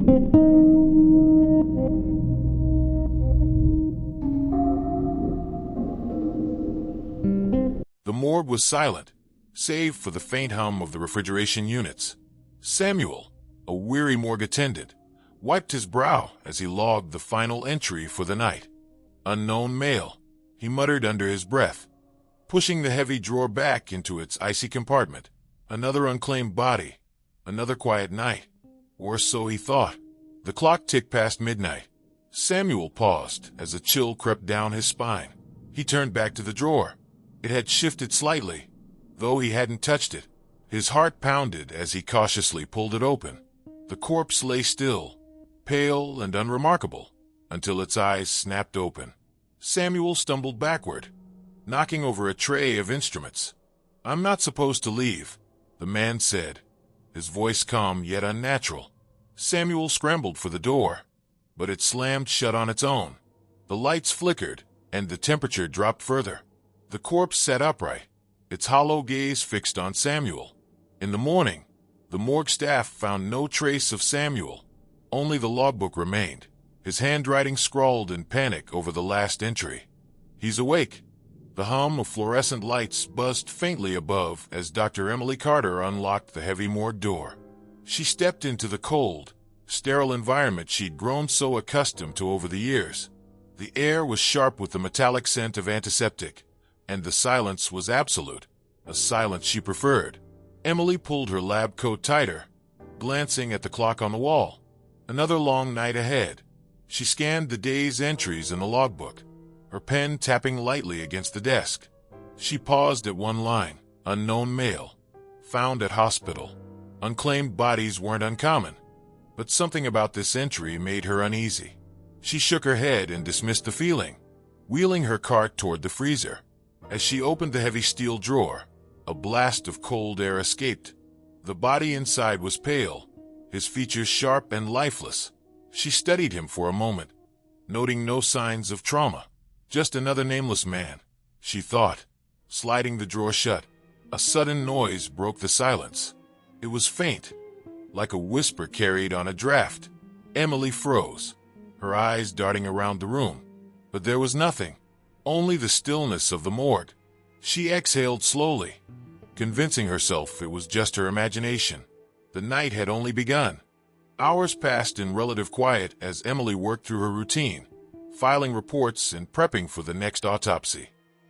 The morgue was silent, save for the faint hum of the refrigeration units. Samuel, a weary morgue attendant, wiped his brow as he logged the final entry for the night. Unknown male, he muttered under his breath, pushing the heavy drawer back into its icy compartment. Another unclaimed body, another quiet night, or so he thought. The clock ticked past midnight. Samuel paused as a chill crept down his spine. He turned back to the drawer. It had shifted slightly, though he hadn't touched it. His heart pounded as he cautiously pulled it open. The corpse lay still, pale and unremarkable, until its eyes snapped open. Samuel stumbled backward, knocking over a tray of instruments. "I'm not supposed to leave," the man said, his voice calm yet unnatural. Samuel scrambled for the door, but it slammed shut on its own. The lights flickered, and the temperature dropped further. The corpse sat upright, its hollow gaze fixed on Samuel. In the morning, the morgue staff found no trace of Samuel. Only the logbook remained, his handwriting scrawled in panic over the last entry. "He's awake." The hum of fluorescent lights buzzed faintly above as Dr. Emily Carter unlocked the heavy morgue door. She stepped into the cold, sterile environment she'd grown so accustomed to over the years. The air was sharp with the metallic scent of antiseptic, and the silence was absolute, a silence she preferred. Emily pulled her lab coat tighter, glancing at the clock on the wall. Another long night ahead. She scanned the day's entries in the logbook, her pen tapping lightly against the desk. She paused at one line: unknown male, found at hospital. Unclaimed bodies weren't uncommon, but something about this entry made her uneasy. She shook her head and dismissed the feeling, wheeling her cart toward the freezer. As she opened the heavy steel drawer, a blast of cold air escaped. The body inside was pale, his features sharp and lifeless. She studied him for a moment, noting no signs of trauma. Just another nameless man, she thought, sliding the drawer shut. A sudden noise broke the silence. It was faint, like a whisper carried on a draft. Emily froze, her eyes darting around the room. But there was nothing, only the stillness of the morgue. She exhaled slowly, convincing herself it was just her imagination. The night had only begun. Hours passed in relative quiet as Emily worked through her routine, filing reports and prepping for the next autopsy.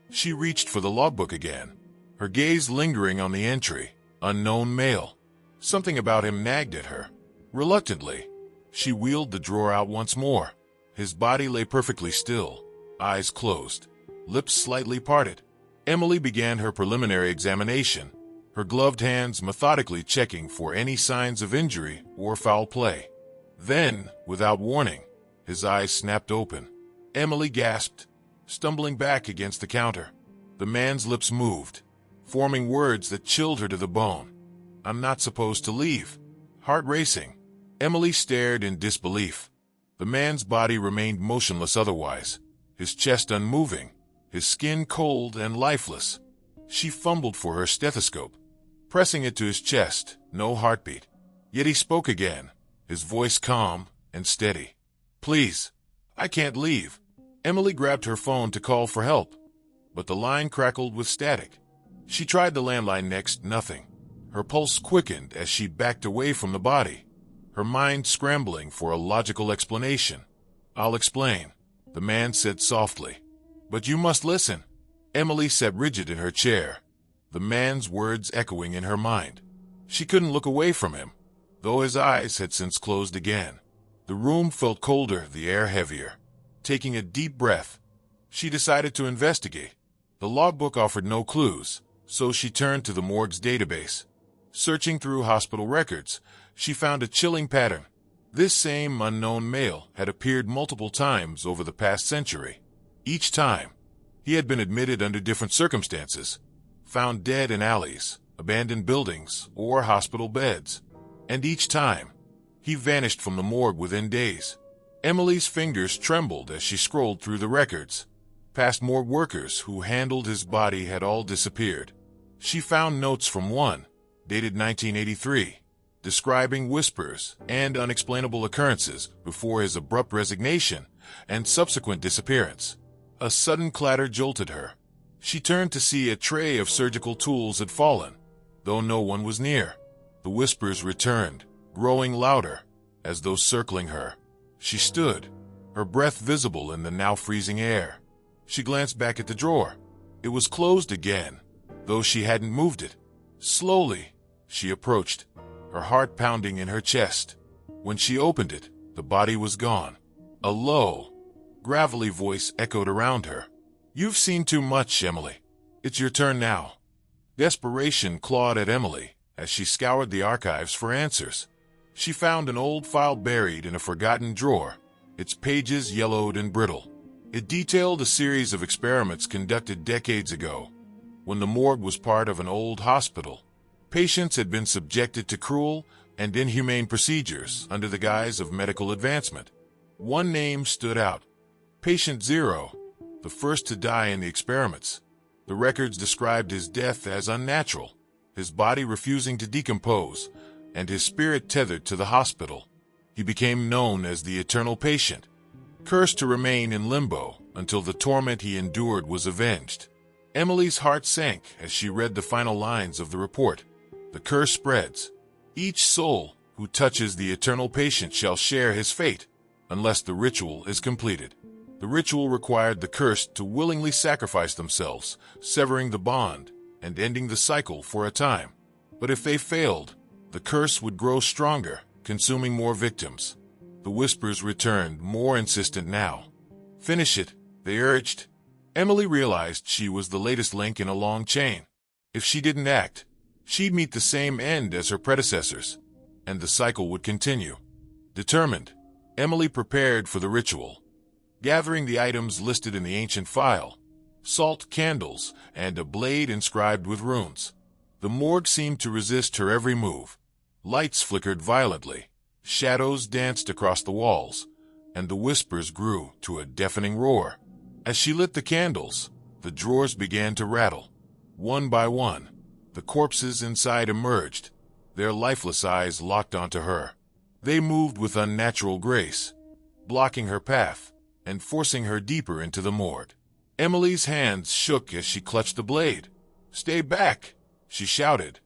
She reached for the logbook again, her gaze lingering on the entry, unknown male. Something about him nagged at her. Reluctantly, she wheeled the drawer out once more. His body lay perfectly still, eyes closed, lips slightly parted. Emily began her preliminary examination, her gloved hands methodically checking for any signs of injury or foul play. Then, without warning, his eyes snapped open. Emily gasped, stumbling back against the counter. The man's lips moved, forming words that chilled her to the bone. "I'm not supposed to leave." Heart racing, Emily stared in disbelief. The man's body remained motionless otherwise, his chest unmoving, his skin cold and lifeless. She fumbled for her stethoscope, pressing it to his chest, no heartbeat. Yet he spoke again, his voice calm and steady. "Please, I can't leave." Emily grabbed her phone to call for help, but the line crackled with static. She tried the landline next, nothing. Her pulse quickened as she backed away from the body, her mind scrambling for a logical explanation. "I'll explain," the man said softly. "But you must listen." Emily sat rigid in her chair, the man's words echoing in her mind. She couldn't look away from him, though his eyes had since closed again. The room felt colder, the air heavier. Taking a deep breath, she decided to investigate. The logbook offered no clues, so she turned to the morgue's database. Searching through hospital records, she found a chilling pattern. This same unknown male had appeared multiple times over the past century. Each time, he had been admitted under different circumstances, found dead in alleys, abandoned buildings, or hospital beds. And each time, he vanished from the morgue within days. Emily's fingers trembled as she scrolled through the records. Past morgue workers who handled his body had all disappeared. She found notes from one, dated 1983, describing whispers and unexplainable occurrences before his abrupt resignation and subsequent disappearance. A sudden clatter jolted her. She turned to see a tray of surgical tools had fallen, though no one was near. The whispers returned, growing louder, as though circling her. She stood, her breath visible in the now freezing air. She glanced back at the drawer. It was closed again, though she hadn't moved it. Slowly, she approached, her heart pounding in her chest. When she opened it, the body was gone. A low, gravelly voice echoed around her. "You've seen too much, Emily. It's your turn now." Desperation clawed at Emily as she scoured the archives for answers. She found an old file buried in a forgotten drawer, its pages yellowed and brittle. It detailed a series of experiments conducted decades ago, when the morgue was part of an old hospital. Patients had been subjected to cruel and inhumane procedures under the guise of medical advancement. One name stood out: Patient Zero, the first to die in the experiments. The records described his death as unnatural, his body refusing to decompose, and his spirit tethered to the hospital. He became known as the Eternal Patient, cursed to remain in limbo until the torment he endured was avenged. Emily's heart sank as she read the final lines of the report. The curse spreads. Each soul who touches the Eternal Patient shall share his fate, unless the ritual is completed. The ritual required the cursed to willingly sacrifice themselves, severing the bond and ending the cycle for a time. But if they failed, the curse would grow stronger, consuming more victims. The whispers returned, more insistent now. "Finish it," they urged. Emily realized she was the latest link in a long chain. If she didn't act, she'd meet the same end as her predecessors, and the cycle would continue. Determined, Emily prepared for the ritual, gathering the items listed in the ancient file: salt, candles, and a blade inscribed with runes. The morgue seemed to resist her every move. Lights flickered violently, shadows danced across the walls, and the whispers grew to a deafening roar. As she lit the candles, the drawers began to rattle. One by one, the corpses inside emerged, their lifeless eyes locked onto her. They moved with unnatural grace, blocking her path and forcing her deeper into the morgue. Emily's hands shook as she clutched the blade. "Stay back!" she shouted,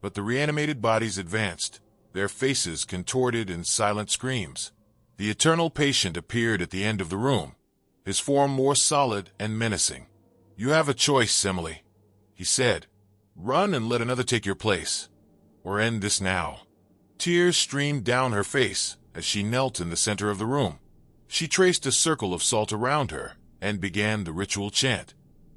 but the reanimated bodies advanced, their faces contorted in silent screams. The Eternal Patient appeared at the end of the room, his form more solid and menacing. "You have a choice, Emily," he said. "Run and let another take your place, or end this now." Tears streamed down her face as she knelt in the center of the room. She traced a circle of salt around her and began the ritual chant.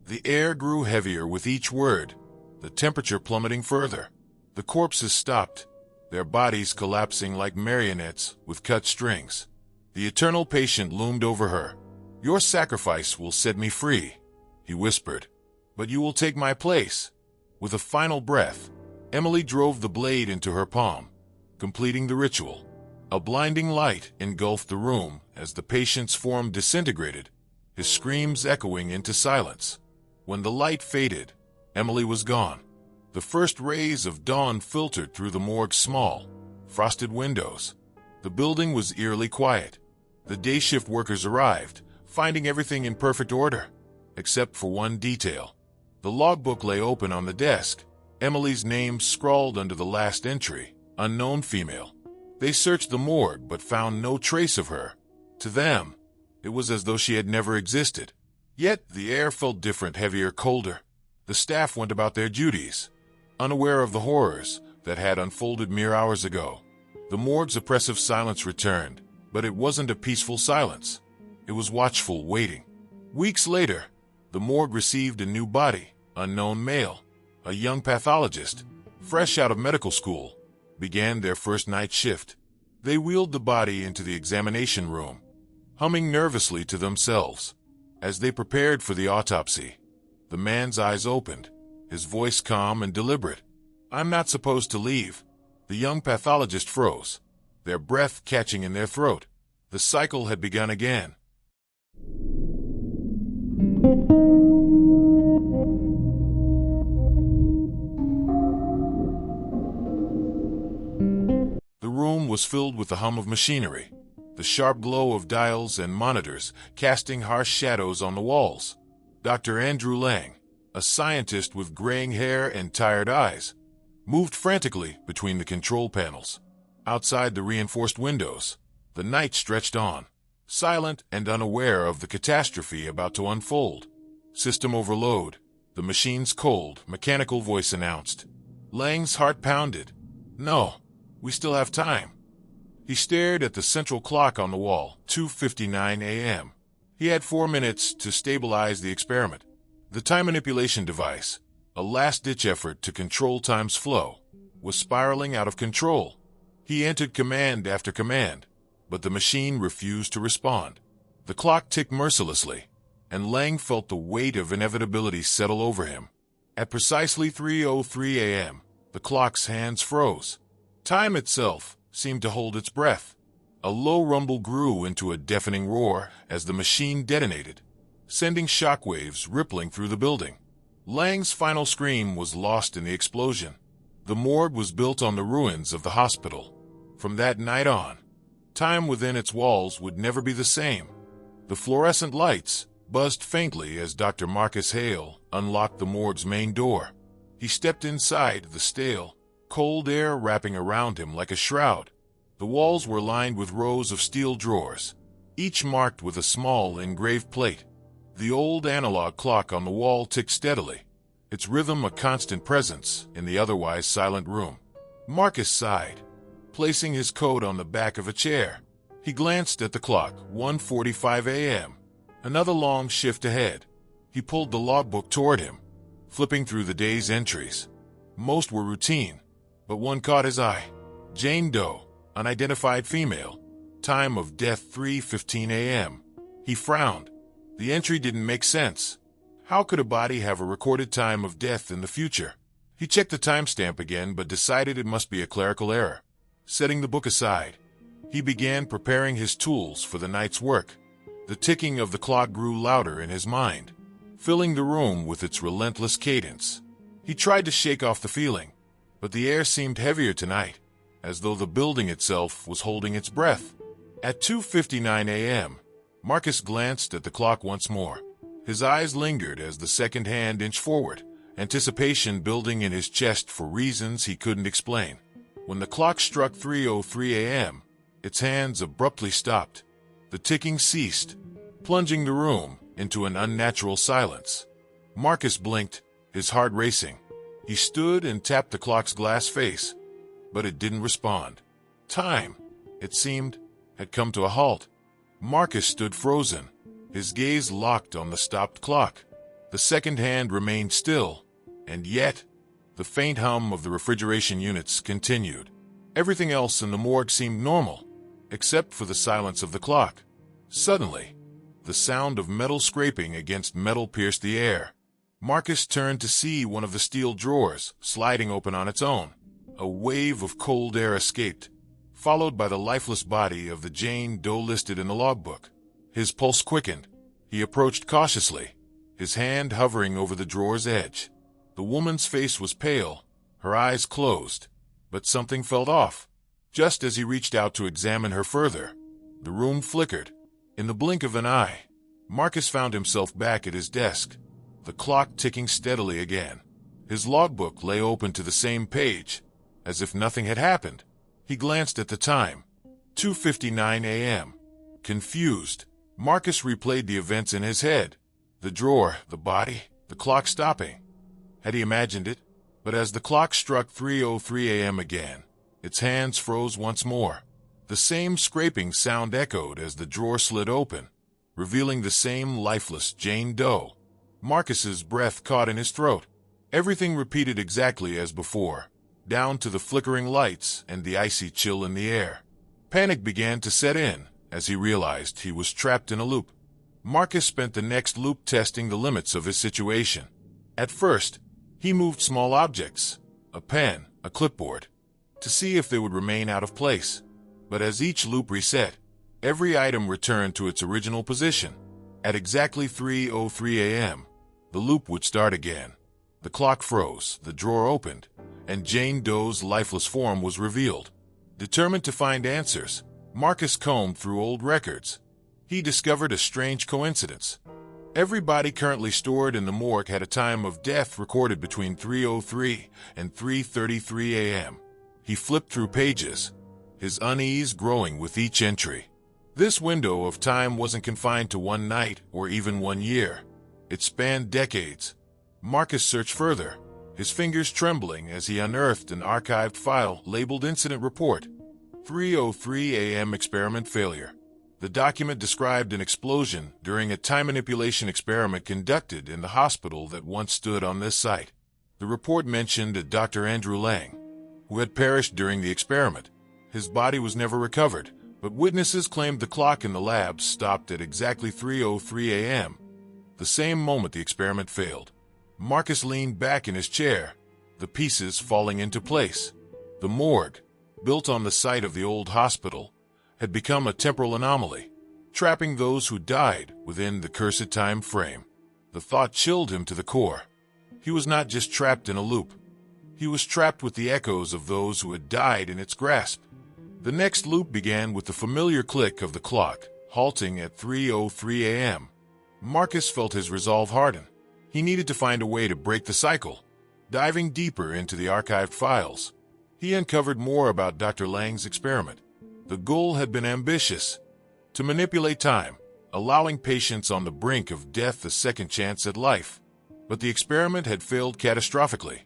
The air grew heavier with each word, the temperature plummeting further. The corpses stopped, their bodies collapsing like marionettes with cut strings. The Eternal Patient loomed over her. "Your sacrifice will set me free," he whispered. "But you will take my place." With a final breath, Emily drove the blade into her palm, completing the ritual. A blinding light engulfed the room as the patient's form disintegrated, his screams echoing into silence. When the light faded, Emily was gone. The first rays of dawn filtered through the morgue's small, frosted windows. The building was eerily quiet. The day shift workers arrived, finding everything in perfect order, except for one detail. The logbook lay open on the desk, Emily's name scrawled under the last entry, "Unknown female." They searched the morgue but found no trace of her. To them, it was as though she had never existed. Yet the air felt different, heavier, colder. The staff went about their duties, unaware of the horrors that had unfolded mere hours ago. The morgue's oppressive silence returned, but it wasn't a peaceful silence. It was watchful, waiting. Weeks later, the morgue received a new body, unknown male. A young pathologist, fresh out of medical school, began their first night shift. They wheeled the body into the examination room, humming nervously to themselves. As they prepared for the autopsy, the man's eyes opened, his voice calm and deliberate. "I'm not supposed to leave." The young pathologist froze, their breath catching in their throat. The cycle had begun again. was filled with the hum of machinery, the sharp glow of dials and monitors casting harsh shadows on the walls. Dr. Andrew Lang, a scientist with graying hair and tired eyes, moved frantically between the control panels. Outside the reinforced windows, the night stretched on, silent and unaware of the catastrophe about to unfold. "System overload," the machine's cold, mechanical voice announced. Lang's heart pounded. "No, we still have time." He stared at the central clock on the wall, 2:59 a.m. He had 4 minutes to stabilize the experiment. The time manipulation device, a last-ditch effort to control time's flow, was spiraling out of control. He entered command after command, but the machine refused to respond. The clock ticked mercilessly, and Lang felt the weight of inevitability settle over him. At precisely 3:03 a.m., the clock's hands froze. Time itself seemed to hold its breath. A low rumble grew into a deafening roar as the machine detonated, sending shockwaves rippling through the building. Lang's final scream was lost in the explosion. The morgue was built on the ruins of the hospital. From that night on, time within its walls would never be the same. The fluorescent lights buzzed faintly as Dr. Marcus Hale unlocked the morgue's main door. He stepped inside, the stale, cold air wrapping around him like a shroud. The walls were lined with rows of steel drawers, each marked with a small engraved plate. The old analog clock on the wall ticked steadily, its rhythm a constant presence in the otherwise silent room. Marcus sighed, placing his coat on the back of a chair. He glanced at the clock, 1:45 a.m. Another long shift ahead. He pulled the logbook toward him, flipping through the day's entries. Most were routine, but one caught his eye. Jane Doe, unidentified female. Time of death 3:15 a.m. He frowned. The entry didn't make sense. How could a body have a recorded time of death in the future? He checked the timestamp again but decided it must be a clerical error. Setting the book aside, he began preparing his tools for the night's work. The ticking of the clock grew louder in his mind, filling the room with its relentless cadence. He tried to shake off the feeling, but the air seemed heavier tonight, as though the building itself was holding its breath. At 2:59 a.m., Marcus glanced at the clock once more. His eyes lingered as the second hand inched forward, anticipation building in his chest for reasons he couldn't explain. When the clock struck 3:03 a.m., its hands abruptly stopped. The ticking ceased, plunging the room into an unnatural silence. Marcus blinked, his heart racing. He stood and tapped the clock's glass face, but it didn't respond. Time, it seemed, had come to a halt. Marcus stood frozen, his gaze locked on the stopped clock. The second hand remained still, and yet, the faint hum of the refrigeration units continued. Everything else in the morgue seemed normal, except for the silence of the clock. Suddenly, the sound of metal scraping against metal pierced the air. Marcus turned to see one of the steel drawers sliding open on its own. A wave of cold air escaped, followed by the lifeless body of the Jane Doe listed in the logbook. His pulse quickened. He approached cautiously, his hand hovering over the drawer's edge. The woman's face was pale, her eyes closed, but something felt off. Just as he reached out to examine her further, the room flickered. In the blink of an eye, Marcus found himself back at his desk, the clock ticking steadily again. His logbook lay open to the same page, as if nothing had happened. He glanced at the time, 2:59 a.m. Confused, Marcus replayed the events in his head. The drawer, the body, the clock stopping. Had he imagined it? But as the clock struck 3:03 a.m. again, its hands froze once more. The same scraping sound echoed as the drawer slid open, revealing the same lifeless Jane Doe. Marcus's breath caught in his throat. Everything repeated exactly as before, down to the flickering lights and the icy chill in the air. Panic began to set in as he realized he was trapped in a loop. Marcus spent the next loop testing the limits of his situation. At first, he moved small objects, a pen, a clipboard, to see if they would remain out of place. But as each loop reset, every item returned to its original position. At exactly 3:03 a.m., the loop would start again. The clock froze, the drawer opened, and Jane Doe's lifeless form was revealed. Determined to find answers, Marcus combed through old records. He discovered a strange coincidence. Every body currently stored in the morgue had a time of death recorded between 3:03 and 3:33 a.m. He flipped through pages, his unease growing with each entry. This window of time wasn't confined to one night or even 1 year. It spanned decades. Marcus searched further, his fingers trembling as he unearthed an archived file labeled Incident Report. 3:03 a.m. Experiment Failure. The document described an explosion during a time manipulation experiment conducted in the hospital that once stood on this site. The report mentioned a Dr. Andrew Lang, who had perished during the experiment. His body was never recovered, but witnesses claimed the clock in the lab stopped at exactly 3:03 a.m., the same moment the experiment failed. Marcus leaned back in his chair, the pieces falling into place. The morgue, built on the site of the old hospital, had become a temporal anomaly, trapping those who died within the cursed time frame. The thought chilled him to the core. He was not just trapped in a loop. He was trapped with the echoes of those who had died in its grasp. The next loop began with the familiar click of the clock, halting at 3:03 a.m. Marcus felt his resolve harden. He needed to find a way to break the cycle. Diving deeper into the archived files, he uncovered more about Dr. Lang's experiment. The goal had been ambitious: to manipulate time, allowing patients on the brink of death a second chance at life. But the experiment had failed catastrophically,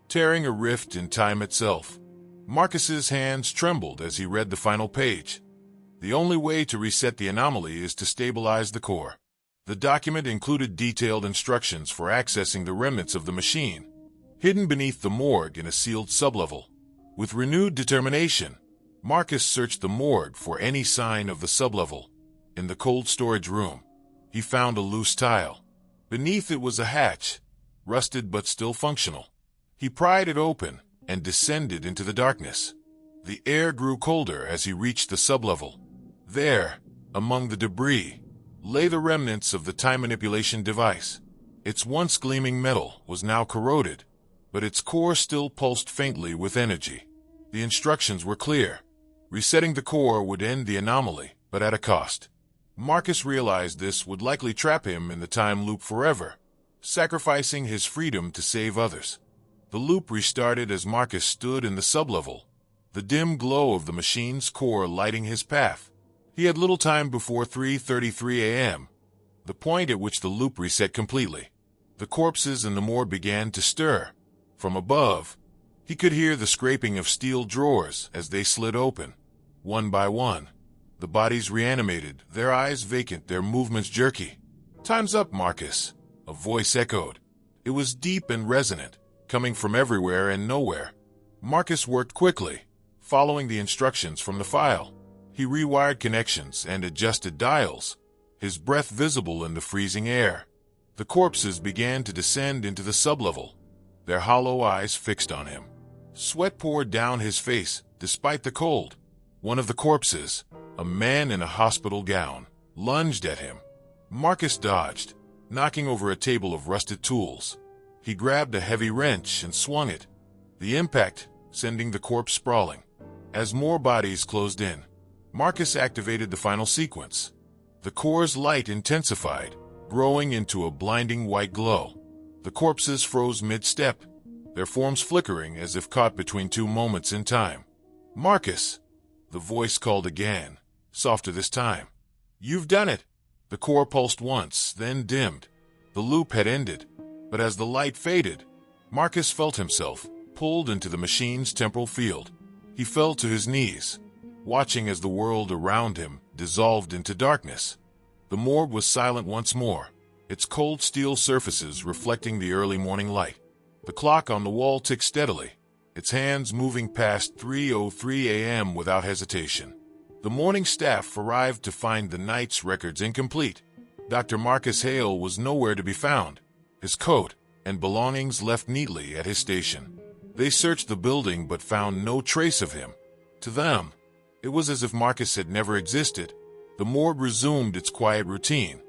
tearing a rift in time itself. Marcus's hands trembled as he read the final page. The only way to reset the anomaly is to stabilize the core. The document included detailed instructions for accessing the remnants of the machine, hidden beneath the morgue in a sealed sublevel. With renewed determination, Marcus searched the morgue for any sign of the sublevel. In the cold storage room, he found a loose tile. Beneath it was a hatch, rusted but still functional. He pried it open and descended into the darkness. The air grew colder as he reached the sublevel. There, among the debris, lay the remnants of the time manipulation device. Its once gleaming metal was now corroded, but its core still pulsed faintly with energy. The instructions were clear. Resetting the core would end the anomaly, but at a cost. Marcus realized this would likely trap him in the time loop forever, sacrificing his freedom to save others. The loop restarted as Marcus stood in the sublevel, the dim glow of the machine's core lighting his path. He had little time before 3:33 a.m., the point at which the loop reset completely. The corpses in the morgue began to stir. From above, he could hear the scraping of steel drawers as they slid open. One by one, the bodies reanimated, their eyes vacant, their movements jerky. "Time's up, Marcus," a voice echoed. It was deep and resonant, coming from everywhere and nowhere. Marcus worked quickly, following the instructions from the file. He rewired connections and adjusted dials, his breath visible in the freezing air. The corpses began to descend into the sublevel, their hollow eyes fixed on him. Sweat poured down his face, despite the cold. One of the corpses, a man in a hospital gown, lunged at him. Marcus dodged, knocking over a table of rusted tools. He grabbed a heavy wrench and swung it, the impact sending the corpse sprawling. As more bodies closed in, Marcus activated the final sequence. The core's light intensified, growing into a blinding white glow. The corpses froze mid-step, their forms flickering as if caught between two moments in time. "Marcus," the voice called again, softer this time. "You've done it." The core pulsed once, then dimmed. The loop had ended, but as the light faded, Marcus felt himself pulled into the machine's temporal field. He fell to his knees, watching as the world around him dissolved into darkness. The morgue was silent once more, its cold steel surfaces reflecting the early morning light. The clock on the wall ticked steadily, its hands moving past 3:03 a.m. without hesitation. The morning staff arrived to find the night's records incomplete. Dr. Marcus Hale was nowhere to be found, his coat and belongings left neatly at his station. They searched the building but found no trace of him. To them, it was as if Marcus had never existed. The morgue resumed its quiet routine,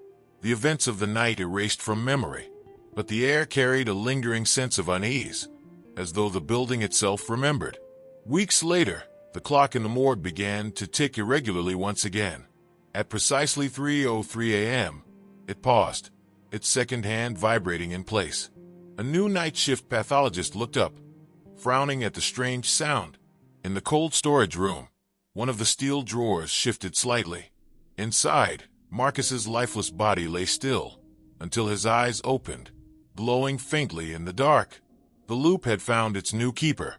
the events of the night erased from memory. But the air carried a lingering sense of unease, as though the building itself remembered. Weeks later, The clock in the morgue began to tick irregularly once again. At precisely 3:03 a.m., it paused, its second hand vibrating in place. A new night shift pathologist looked up, frowning at the strange sound. In the cold storage room, one of the steel drawers shifted slightly. Inside, Marcus's lifeless body lay still, until his eyes opened, glowing faintly in the dark. The loop had found its new keeper.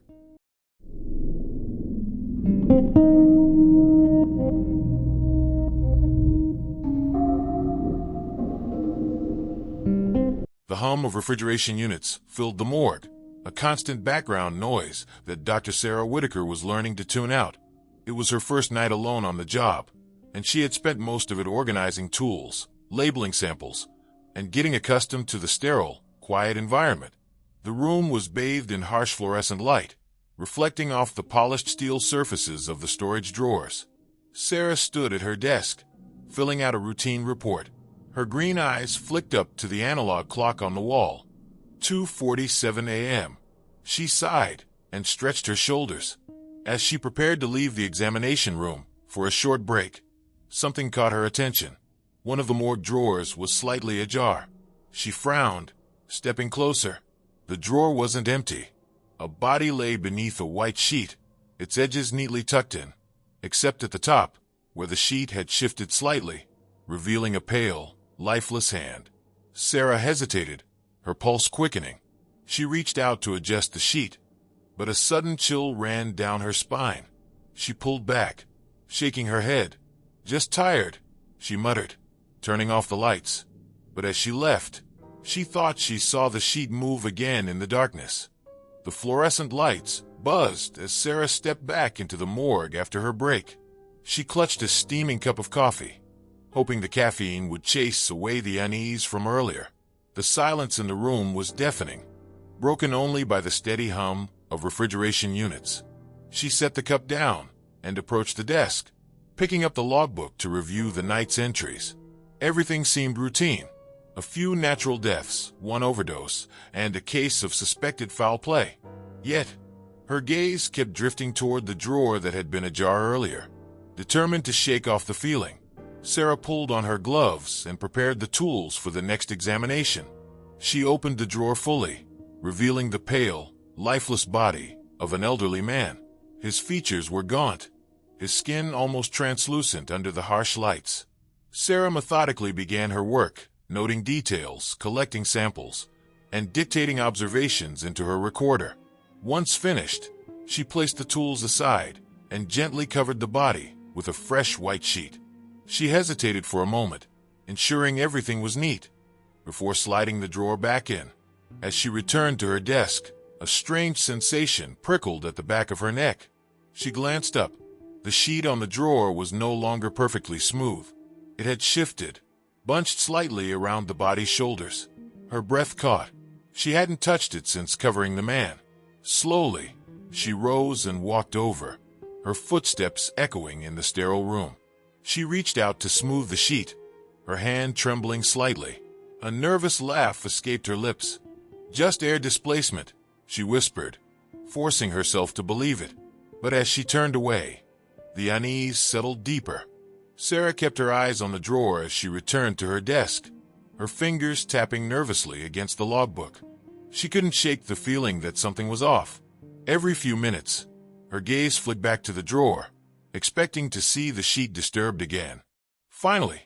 The hum of refrigeration units filled the morgue, a constant background noise that Dr. Sarah Whitaker was learning to tune out. It was her first night alone on the job, and she had spent most of it organizing tools, labeling samples, and getting accustomed to the sterile, quiet environment. The room was bathed in harsh fluorescent light, reflecting off the polished steel surfaces of the storage drawers. Sarah stood at her desk, filling out a routine report. Her green eyes flicked up to the analog clock on the wall. 2:47 a.m. She sighed and stretched her shoulders. As she prepared to leave the examination room for a short break, something caught her attention. One of the morgue drawers was slightly ajar. She frowned, stepping closer. The drawer wasn't empty. A body lay beneath a white sheet, its edges neatly tucked in, except at the top, where the sheet had shifted slightly, revealing a pale, lifeless hand. Sarah hesitated, her pulse quickening. She reached out to adjust the sheet, but a sudden chill ran down her spine. She pulled back, shaking her head. "Just tired," she muttered, turning off the lights. But as she left, she thought she saw the sheet move again in the darkness. The fluorescent lights buzzed as Sarah stepped back into the morgue after her break. She clutched a steaming cup of coffee, hoping the caffeine would chase away the unease from earlier. The silence in the room was deafening, broken only by the steady hum of refrigeration units. She set the cup down and approached the desk, picking up the logbook to review the night's entries. Everything seemed routine. A few natural deaths, one overdose, and a case of suspected foul play. Yet, her gaze kept drifting toward the drawer that had been ajar earlier. Determined to shake off the feeling, Sarah pulled on her gloves and prepared the tools for the next examination. She opened the drawer fully, revealing the pale, lifeless body of an elderly man. His features were gaunt, his skin almost translucent under the harsh lights. Sarah methodically began her work, noting details, collecting samples, and dictating observations into her recorder. Once finished, she placed the tools aside and gently covered the body with a fresh white sheet. She hesitated for a moment, ensuring everything was neat, before sliding the drawer back in. As she returned to her desk, a strange sensation prickled at the back of her neck. She glanced up. The sheet on the drawer was no longer perfectly smooth. It had shifted, bunched slightly around the body's shoulders. Her breath caught. She hadn't touched it since covering the man. Slowly, she rose and walked over, her footsteps echoing in the sterile room. She reached out to smooth the sheet, her hand trembling slightly. A nervous laugh escaped her lips. "Just air displacement," she whispered, forcing herself to believe it. But as she turned away, the unease settled deeper. Sarah kept her eyes on the drawer as she returned to her desk, her fingers tapping nervously against the logbook. She couldn't shake the feeling that something was off. Every few minutes, her gaze flicked back to the drawer, expecting to see the sheet disturbed again. Finally,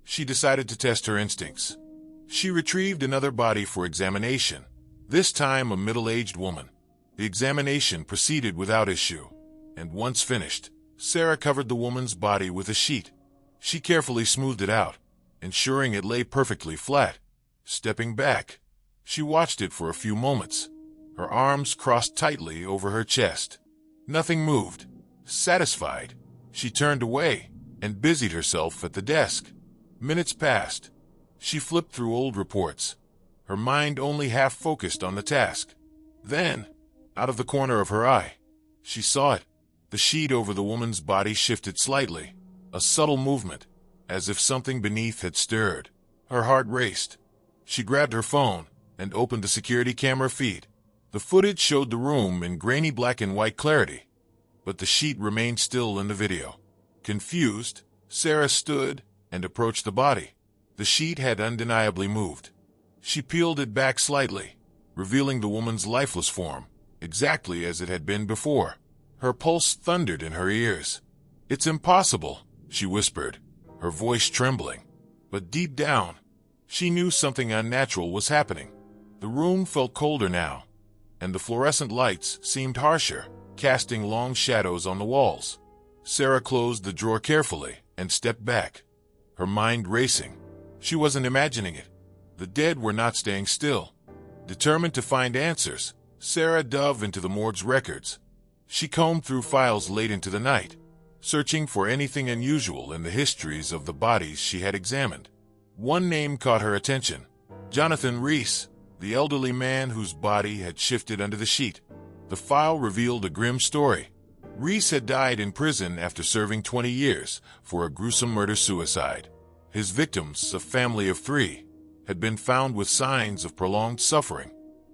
she decided to test her instincts. She retrieved another body for examination, this time a middle-aged woman. The examination proceeded without issue, and once finished, Sarah covered the woman's body with a sheet. She carefully smoothed it out, ensuring it lay perfectly flat. Stepping back, she watched it for a few moments, her arms crossed tightly over her chest. Nothing moved. Satisfied, she turned away and busied herself at the desk. Minutes passed. She flipped through old reports, her mind only half focused on the task. Then, out of the corner of her eye, she saw it. The sheet over the woman's body shifted slightly, a subtle movement, as if something beneath had stirred. Her heart raced. She grabbed her phone and opened the security camera feed. The footage showed the room in grainy black and white clarity, but the sheet remained still in the video. Confused, Sarah stood and approached the body. The sheet had undeniably moved. She peeled it back slightly, revealing the woman's lifeless form, exactly as it had been before. Her pulse thundered in her ears. "It's impossible," she whispered, her voice trembling. But deep down, she knew something unnatural was happening. The room felt colder now, and the fluorescent lights seemed harsher, casting long shadows on the walls. Sarah closed the drawer carefully and stepped back, her mind racing. She wasn't imagining it. The dead were not staying still. Determined to find answers, Sarah dove into the morgue's records. She combed through files late into the night, searching for anything unusual in the histories of the bodies she had examined. One name caught her attention: Jonathan Reese, the elderly man whose body had shifted under the sheet. The file revealed a grim story. Reese had died in prison after serving 20 years for a gruesome murder-suicide. His victims, a family of 3, had been found with signs of prolonged suffering.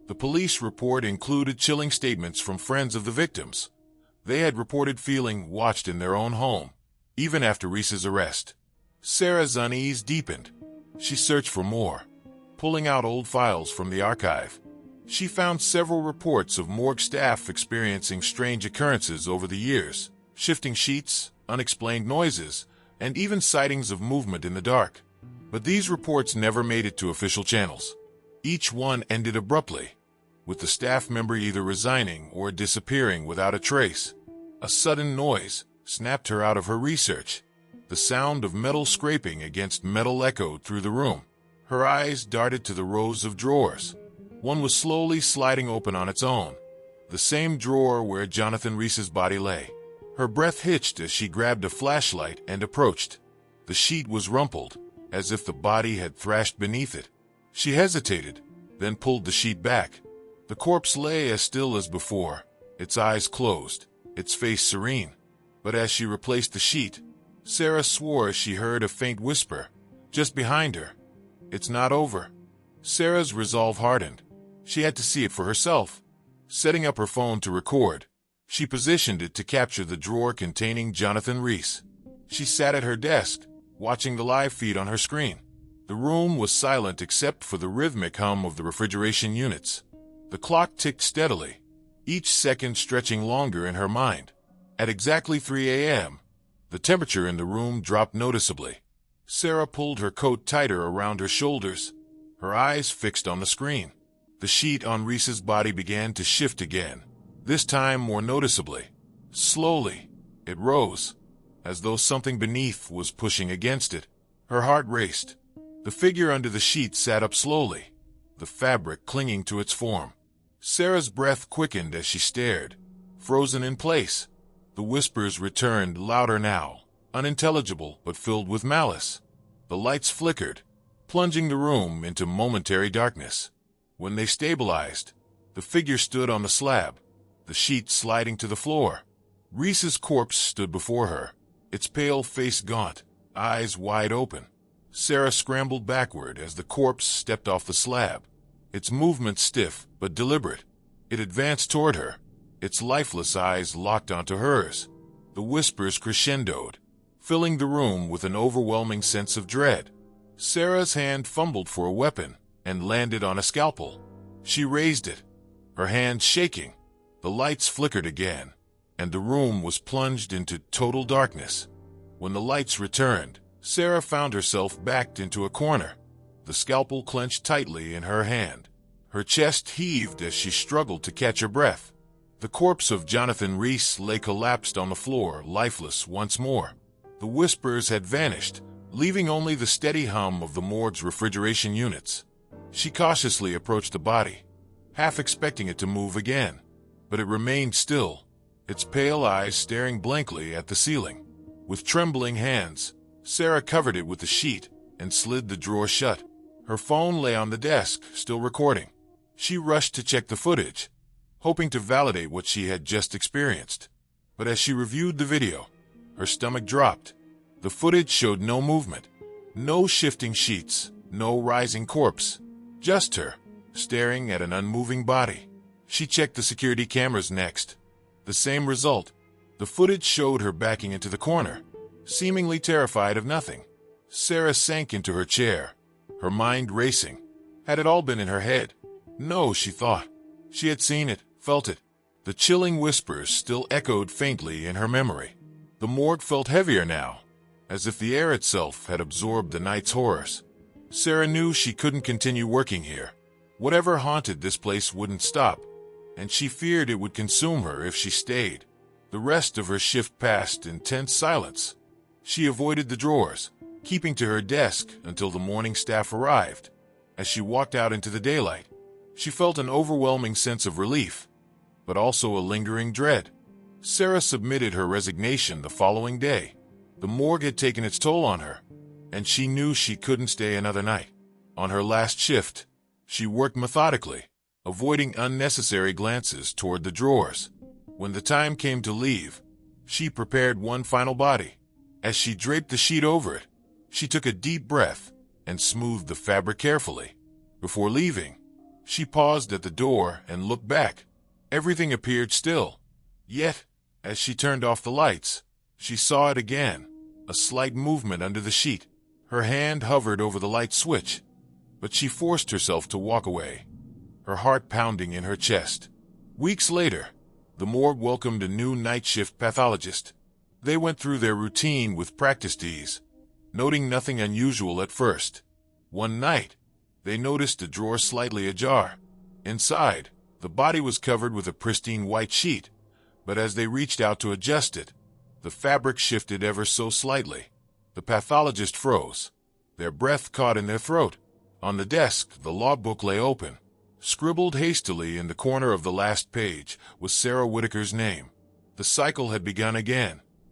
The police report included chilling statements from friends of the victims. They had reported feeling watched in their own home, even after Reese's arrest. Sarah's unease deepened. She searched for more, pulling out old files from the archive. She found several reports of morgue staff experiencing strange occurrences over the years: shifting sheets, unexplained noises, and even sightings of movement in the dark. But these reports never made it to official channels. Each one ended abruptly, with the staff member either resigning or disappearing without a trace. A sudden noise snapped her out of her research. The sound of metal scraping against metal echoed through the room. Her eyes darted to the rows of drawers. One was slowly sliding open on its own, the same drawer where Jonathan Reese's body lay. Her breath hitched as she grabbed a flashlight and approached. The sheet was rumpled, as if the body had thrashed beneath it. She hesitated, then pulled the sheet back. The corpse lay as still as before, its eyes closed, its face serene. But as she replaced the sheet, Sarah swore she heard a faint whisper, just behind her. "It's not over." Sarah's resolve hardened. She had to see it for herself. Setting up her phone to record, she positioned it to capture the drawer containing Jonathan Reese. She sat at her desk, watching the live feed on her screen. The room was silent except for the rhythmic hum of the refrigeration units. The clock ticked steadily, each second stretching longer in her mind. At exactly 3 a.m., the temperature in the room dropped noticeably. Sarah pulled her coat tighter around her shoulders, her eyes fixed on the screen. The sheet on Reese's body began to shift again, this time more noticeably. Slowly, it rose, as though something beneath was pushing against it. Her heart raced. The figure under the sheet sat up slowly, the fabric clinging to its form. Sarah's breath quickened as she stared, frozen in place. The whispers returned louder now, unintelligible but filled with malice. The lights flickered, plunging the room into momentary darkness. When they stabilized, the figure stood on the slab, the sheet sliding to the floor. Reese's corpse stood before her, its pale face gaunt, eyes wide open. Sarah scrambled backward as the corpse stepped off the slab, its movement stiff but deliberate. It advanced toward her, its lifeless eyes locked onto hers. The whispers crescendoed, filling the room with an overwhelming sense of dread. Sarah's hand fumbled for a weapon and landed on a scalpel. She raised it, her hand shaking. The lights flickered again, and the room was plunged into total darkness. When the lights returned, Sarah found herself backed into a corner, the scalpel clenched tightly in her hand. Her chest heaved as she struggled to catch her breath. The corpse of Jonathan Reese lay collapsed on the floor, lifeless once more. The whispers had vanished, leaving only the steady hum of the morgue's refrigeration units. She cautiously approached the body, half expecting it to move again. But it remained still, its pale eyes staring blankly at the ceiling. With trembling hands, Sarah covered it with the sheet and slid the drawer shut. Her phone lay on the desk, still recording. She rushed to check the footage, hoping to validate what she had just experienced. But as she reviewed the video, her stomach dropped. The footage showed no movement, no shifting sheets, no rising corpse, just her, staring at an unmoving body. She checked the security cameras next. The same result. The footage showed her backing into the corner, seemingly terrified of nothing. Sarah sank into her chair, her mind racing. Had it all been in her head? No, she thought. She had seen it, felt it. The chilling whispers still echoed faintly in her memory. The morgue felt heavier now, as if the air itself had absorbed the night's horrors. Sarah knew she couldn't continue working here. Whatever haunted this place wouldn't stop, and she feared it would consume her if she stayed. The rest of her shift passed in tense silence. She avoided the drawers, keeping to her desk until the morning staff arrived. As she walked out into the daylight, she felt an overwhelming sense of relief, but also a lingering dread. Sarah submitted her resignation the following day. The morgue had taken its toll on her, and she knew she couldn't stay another night. On her last shift, she worked methodically, avoiding unnecessary glances toward the drawers. When the time came to leave, she prepared one final body. As she draped the sheet over it, she took a deep breath and smoothed the fabric carefully. Before leaving, she paused at the door and looked back. Everything appeared still. Yet, as she turned off the lights, she saw it again, a slight movement under the sheet. Her hand hovered over the light switch, but she forced herself to walk away, her heart pounding in her chest. Weeks later, the morgue welcomed a new night shift pathologist. They went through their routine with practiced ease, noting nothing unusual at first. One night, they noticed a drawer slightly ajar. Inside, the body was covered with a pristine white sheet, but as they reached out to adjust it, the fabric shifted ever so slightly. The pathologist froze, their breath caught in their throat. On the desk, the logbook lay open. Scribbled hastily in the corner of the last page was Sarah Whitaker's name. The cycle had begun again.